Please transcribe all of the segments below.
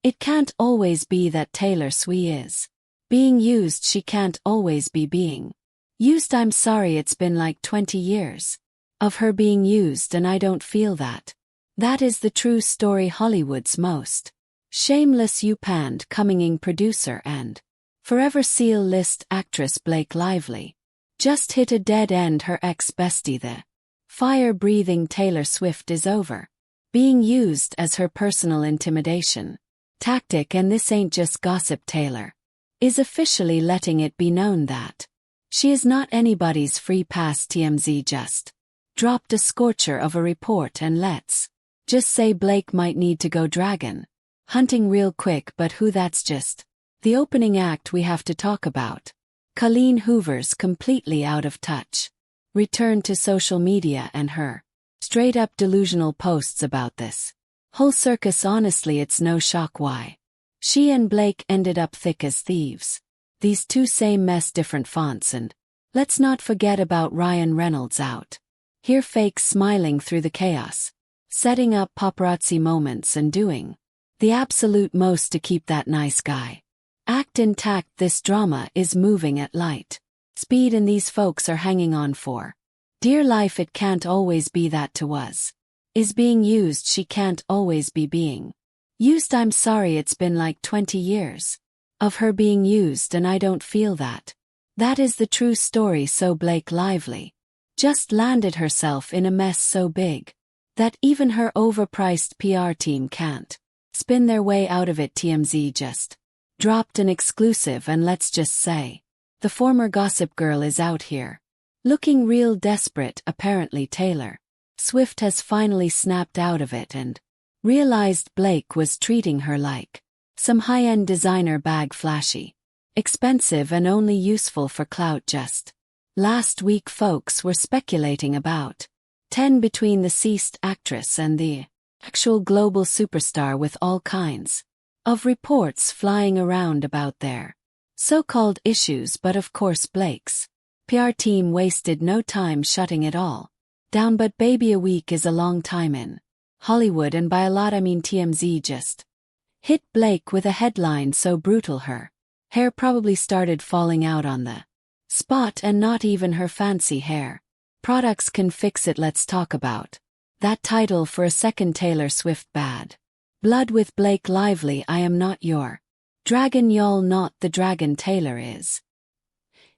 It can't always be that Taylor Swift is being used. She can't always be being used. I'm sorry, it's been like 20 years of her being used and I don't feel that. That is the true story. Hollywood's most shameless U-panned coming producer and forever C-list actress Blake Lively just hit a dead end. Her ex-bestie, the fire-breathing Taylor Swift, is over being used as her personal intimidation tactic, and this ain't just gossip. Taylor is officially letting it be known that she is not anybody's free pass. TMZ just dropped a scorcher of a report, and let's just say Blake might need to go dragon hunting real quick. But who? That's just the opening act we have to talk about. Colleen Hoover's completely out of touch return to social media and her straight-up delusional posts about this whole circus. Honestly, it's no shock why she and Blake ended up thick as thieves. These two, same mess, different fonts. And let's not forget about Ryan Reynolds out here fake smiling through the chaos, setting up paparazzi moments and doing the absolute most to keep that nice guy act intact. This drama is moving at light speed and these folks are hanging on for dear life. It can't always be that to us is being used. She can't always be being used. I'm sorry, it's been like 20 years of her being used and I don't feel that. That is the true story. So Blake Lively just landed herself in a mess so big that even her overpriced PR team can't spin their way out of it. TMZ just dropped an exclusive, and let's just say the former Gossip Girl is out here looking real desperate. Apparently Taylor Swift has finally snapped out of it and realized Blake was treating her like some high-end designer bag, flashy, expensive, and only useful for clout. Just last week folks were speculating about 10 between the deceased actress and the actual global superstar, with all kinds of reports flying around about their so-called issues. But of course Blake's PR team wasted no time shutting it all down. But baby, a week is a long time in Hollywood, and by a lot I mean TMZ just hit Blake with a headline so brutal her hair probably started falling out on the spot, and not even her fancy hair products can fix it. Let's talk about that title for a second. Taylor Swift Bad Blood with Blake Lively. I am not your dragon, y'all not the dragon. Taylor is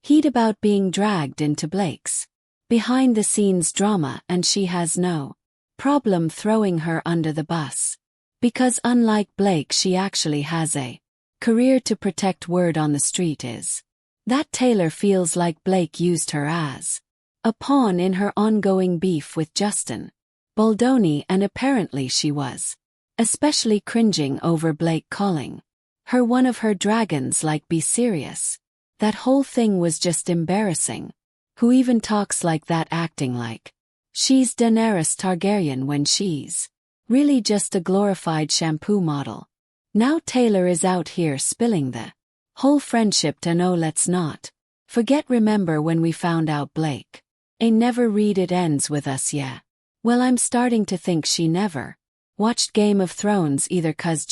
heat about being dragged into Blake's behind-the-scenes drama, and she has no problem throwing her under the bus, because unlike Blake, she actually has a career to protect. Word on the street is that Taylor feels like Blake used her as a pawn in her ongoing beef with Justin Baldoni, and apparently she was especially cringing over Blake calling her one of her dragons. Like, be serious. That whole thing was just embarrassing. Who even talks like that, acting like she's Daenerys Targaryen when she's really just a glorified shampoo model? Now Taylor is out here spilling the whole friendship. To no, let's not forget, remember when we found out Blake ain't never read It Ends With Us? Yeah. Well, I'm starting to think she never watched Game of Thrones either, 'cause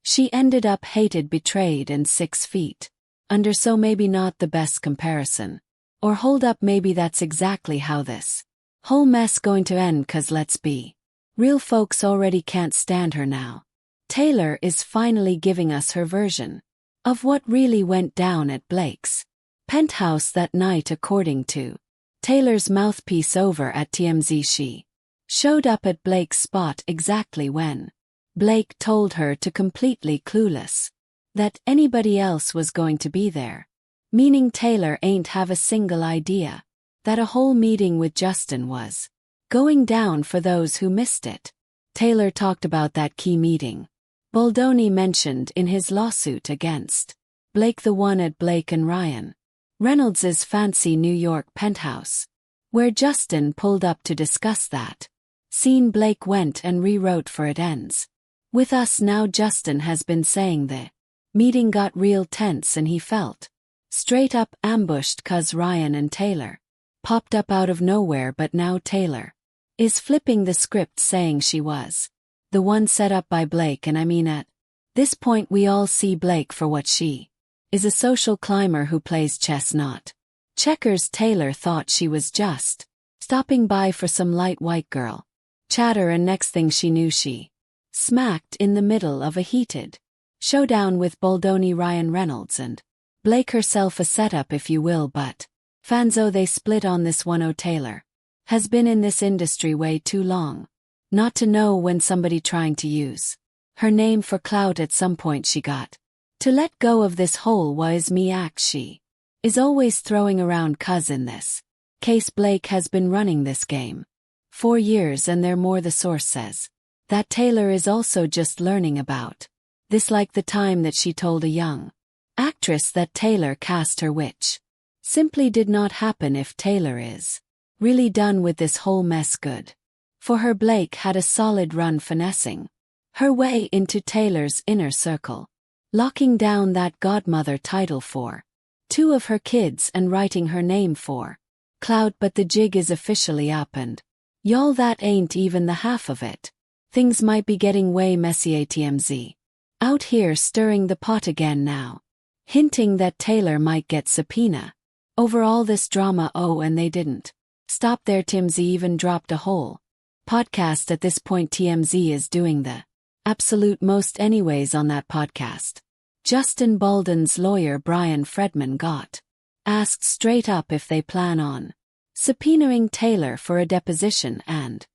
she ended up hated, betrayed, and 6 feet under. So maybe not the best comparison. Or hold up, maybe that's exactly how this whole mess going to end, 'cause let's be real, folks already can't stand her now. Taylor is finally giving us her version of what really went down at Blake's penthouse that night. According to Taylor's mouthpiece over at TMZ, she showed up at Blake's spot exactly when Blake told her to, completely clueless that anybody else was going to be there. Meaning Taylor ain't have a single idea that a whole meeting with Justin was going down. For those who missed it, Taylor talked about that key meeting Baldoni mentioned in his lawsuit against Blake, the one at Blake and Ryan Reynolds' fancy New York penthouse, where Justin pulled up to discuss that scene. Blake went and rewrote for It Ends With Us. Now Justin has been saying the meeting got real tense and he felt straight up ambushed 'cause Ryan and Taylor popped up out of nowhere. But now Taylor is flipping the script, saying she was the one set up by Blake, and I mean at This point we all see Blake for what she is, a social climber who plays chess, not checkers. Taylor thought she was just stopping by for some light white girl chatter, and next thing she knew she smacked in the middle of a heated showdown with Baldoni Ryan Reynolds and Blake herself, a setup if you will, but fanzo they split on this one. Oh, Taylor has been in this industry way too long not to know when somebody trying to use her name for clout. At some point she got to let go of this whole was me act she is always throwing around, cuz in this case Blake has been running this game 4 years and they're more. The source says that Taylor is also just learning about this, like the time that she told a young actress that Taylor cast her, which simply did not happen. If Taylor is really done with this whole mess, good for her. Blake had a solid run finessing her way into Taylor's inner circle, locking down that godmother title for 2 of her kids and writing her name for clout. But the jig is officially up, and y'all, that ain't even the half of it. Things might be getting way messy. TMZ out here stirring the pot again now, hinting that Taylor might get subpoena over all this drama. Oh, and they didn't stop there. TMZ even dropped a whole podcast at this point. TMZ is doing the absolute most anyways on that podcast. Justin Bolden's lawyer Brian Fredman got asked straight up if they plan on subpoenaing Taylor for a deposition, and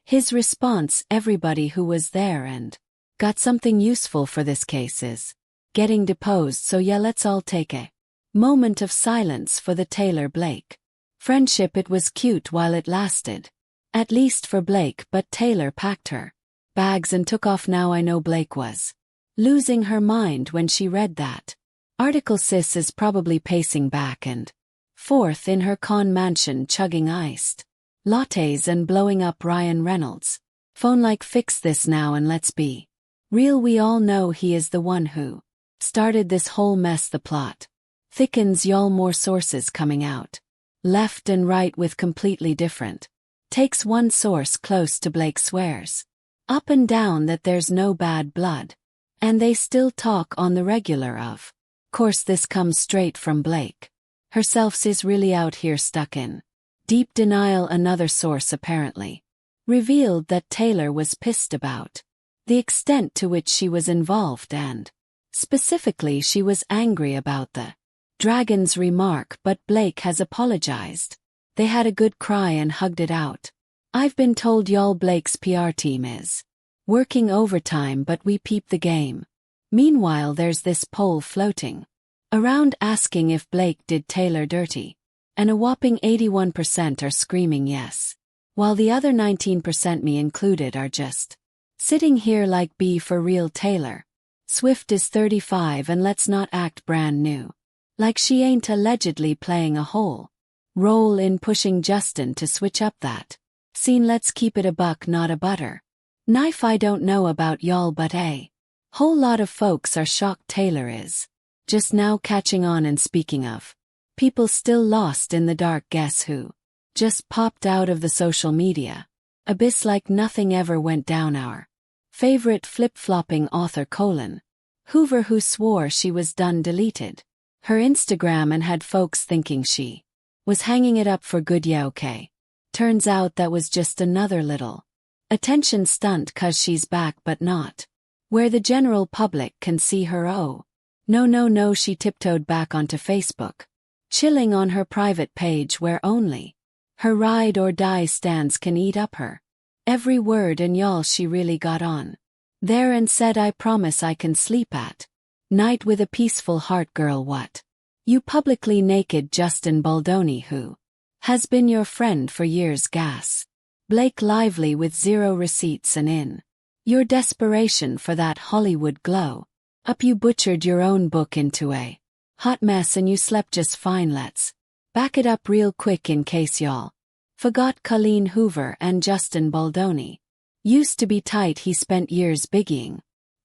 his response, everybody who was there and got something useful for this case is getting deposed, so yeah, let's all take a moment of silence for the Taylor-Blake friendship. It was cute while it lasted, at least for Blake, but Taylor packed her bags and took off. Now I know Blake was losing her mind when she read that article. Sis is probably pacing back and forth in her con mansion, chugging iced lattes and blowing up Ryan Reynolds' phone like, fix this now and let's be real, we all know he is the one who started this whole mess. The plot thickens, y'all, more sources coming out left and right with completely different takes. One source close to Blake swears up and down that there's no bad blood, and they still talk on the regular. Of course this comes straight from Blake herself. Is really out here stuck in deep denial. Another source apparently revealed that Taylor was pissed about the extent to which she was involved, and specifically she was angry about the dragon's remark, but Blake has apologized. They had a good cry and hugged it out. I've been told y'all Blake's PR team is working overtime, but we peep the game. Meanwhile there's this poll floating around asking if Blake did Taylor dirty, and a whopping 81% are screaming yes, while the other 19%, me included, are just sitting here like, be for real. Taylor Swift is 35 and let's not act brand new, like she ain't allegedly playing a whole role in pushing Justin to switch up that scene. Let's keep it a buck, not a butter knife. I don't know about y'all, but a whole lot of folks are shocked Taylor is just now catching on. And speaking of people still lost in the dark, guess who just popped out of the social media abyss like nothing ever went down? Our favorite flip-flopping author Colin Hoover, who swore she was done, deleted her Instagram and had folks thinking she was hanging it up for good. Yeah, okay. Turns out that was just another little attention stunt, cause she's back, but not where the general public can see her. Oh, no, she tiptoed back onto Facebook, chilling on her private page where only her ride or die stands can eat up her every word. And y'all, she really got on there and said, I promise I can sleep at night with a peaceful heart. Girl, what? You publicly naked Justin Baldoni, who has been your friend for years, gas Blake lively with 0 receipts, and in your desperation for that Hollywood glow up you butchered your own book into a hot mess, and you slept just fine. Let's back it up real quick in case y'all forgot. Colleen Hoover and Justin Baldoni used to be tight. He spent years biggieing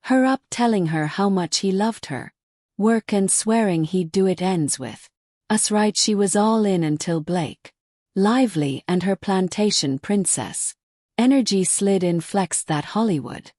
her up, telling her how much he loved her work and swearing he'd do it. Ends with us right. She was all in until Blake Lively and her plantation princess energy slid in, flexed that Hollywood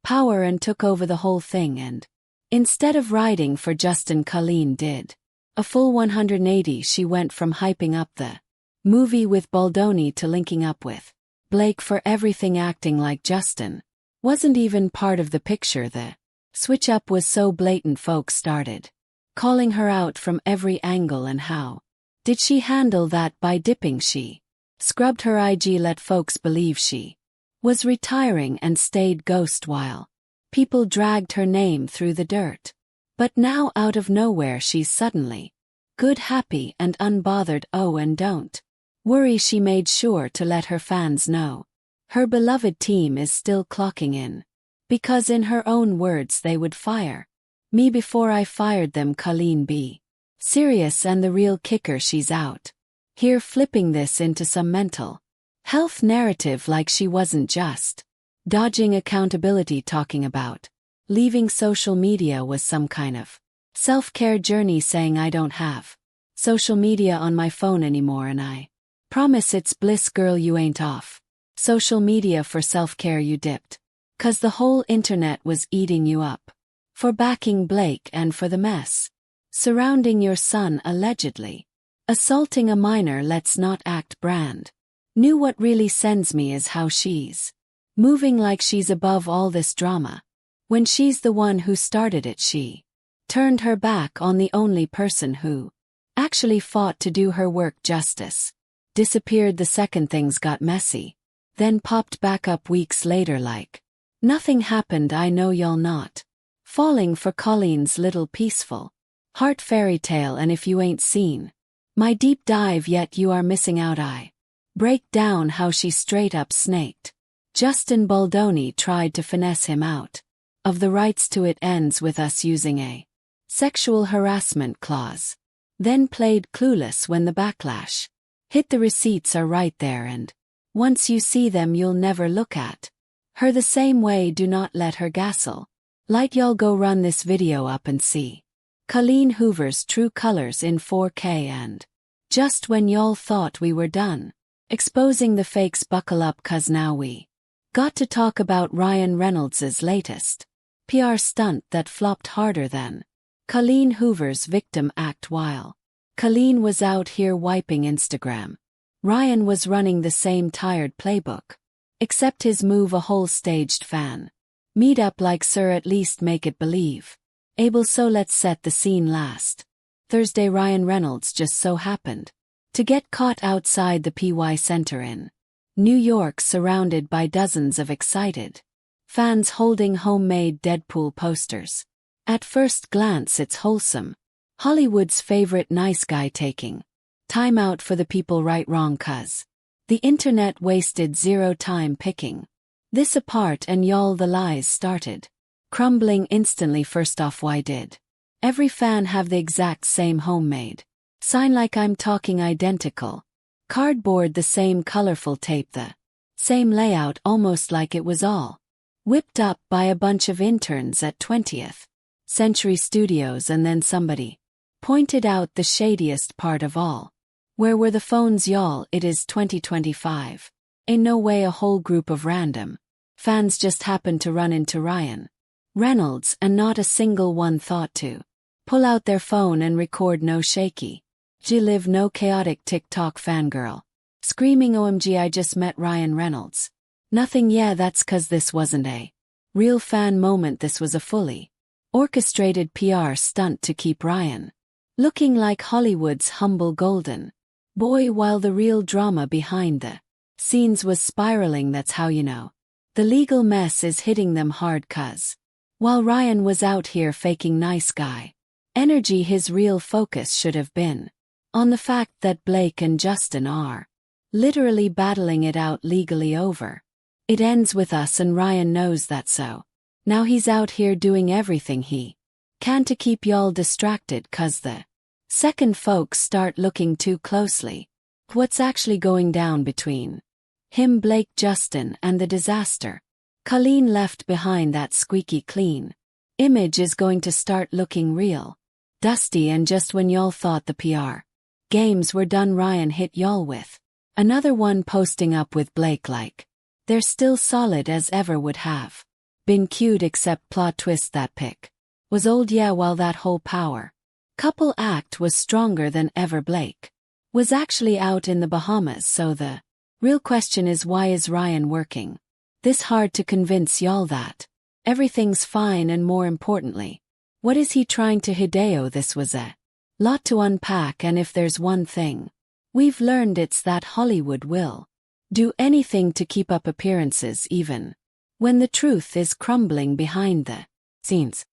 power and took over the whole thing, and instead of riding for Justin, Colleen did a full 180. She went from hyping up the movie with Baldoni to linking up with Blake for everything, acting like Justin wasn't even part of the picture. The switch up was so blatant folks started calling her out from every angle, and how did she handle that? By dipping. She scrubbed her IG, let folks believe she was retiring, and stayed ghost while people dragged her name through the dirt. But now out of nowhere she's suddenly good, happy, and unbothered. Oh, and don't worry, she made sure to let her fans know her beloved team is still clocking in, because in her own words, they would fire me before I fired them. Colleen be serious, and the real kicker, she's out here flipping this into some mental health narrative, like she wasn't just dodging accountability, talking about leaving social media was some kind of self-care journey, saying I don't have social media on my phone anymore, and I promise it's bliss. Girl, you ain't off social media for self-care, you dipped 'cause the whole internet was eating you up for backing Blake and for the mess surrounding your son allegedly assaulting a minor. Let's not act brand new. What really sends me is how she's moving like she's above all this drama, when she's the one who started it. She turned her back on the only person who actually fought to do her work justice, disappeared the second things got messy, then popped back up weeks later like nothing happened. I know y'all not falling for Colleen's little peaceful heart fairy tale, and if you ain't seen my deep dive yet, you are missing out. I break down how she straight up snaked Justin. Baldoni tried to finesse him out of the rights to it, ends with us using a sexual harassment clause, then played clueless when the backlash hit. The receipts are right there, and once you see them you'll never look at her the same way. Do not let her gaslight y'all. Go run this video up and see Colleen Hoover's true colors in 4K, and just when y'all thought we were done exposing the fakes, buckle up, 'cause now we got to talk about Ryan Reynolds' latest PR stunt that flopped harder than Colleen Hoover's victim act. While Colleen was out here wiping Instagram, Ryan was running the same tired playbook, except his move a whole staged fan meet up. Like, sir, at least make it believe able. So let's set the scene. Last Thursday, Ryan Reynolds just so happened to get caught outside the PY Center in New York, surrounded by dozens of excited fans holding homemade Deadpool posters. At first glance it's wholesome, Hollywood's favorite nice guy taking time out for the people. Right, wrong, 'cause the internet wasted zero time picking this apart, and y'all, the lies started crumbling instantly. First off, why did every fan have the exact same homemade sign? Like, I'm talking identical cardboard, the same colorful tape, the same layout, almost like it was all whipped up by a bunch of interns at 20th Century Studios. And then somebody pointed out the shadiest part of all. Where were the phones, y'all? It is 2025. Ain't no way a whole group of random fans just happened to run into Ryan Reynolds and not a single one thought to pull out their phone and record. No shaky live, no chaotic TikTok fangirl screaming OMG I just met Ryan Reynolds. Nothing. Yeah, that's 'cause this wasn't a real fan moment. This was a fully orchestrated PR stunt to keep Ryan looking like Hollywood's humble golden boy, while the real drama behind the scenes was spiraling. That's how you know the legal mess is hitting them hard, 'cause while Ryan was out here faking nice guy energy, his real focus should have been on the fact that Blake and Justin are literally battling it out legally over. It ends with us, and Ryan knows that, so now he's out here doing everything he can to keep y'all distracted, 'cause the second folks start looking too closely what's actually going down between him, Blake, Justin, and the disaster Colleen left behind, that squeaky clean image is going to start looking real dusty. And just when y'all thought the PR games were done, Ryan hit y'all with another one, posting up with Blake like they're still solid as ever, would have Been cute except plot twist that pic. Was old yeah while that whole power couple act was stronger than ever Blake was actually out in the Bahamas so the real question is why is Ryan working this hard to convince y'all that everything's fine and more importantly, what is he trying to Hideo? This was a lot to unpack and if there's one thing we've learned it's that Hollywood will do anything to keep up appearances even when the truth is crumbling behind the scenes.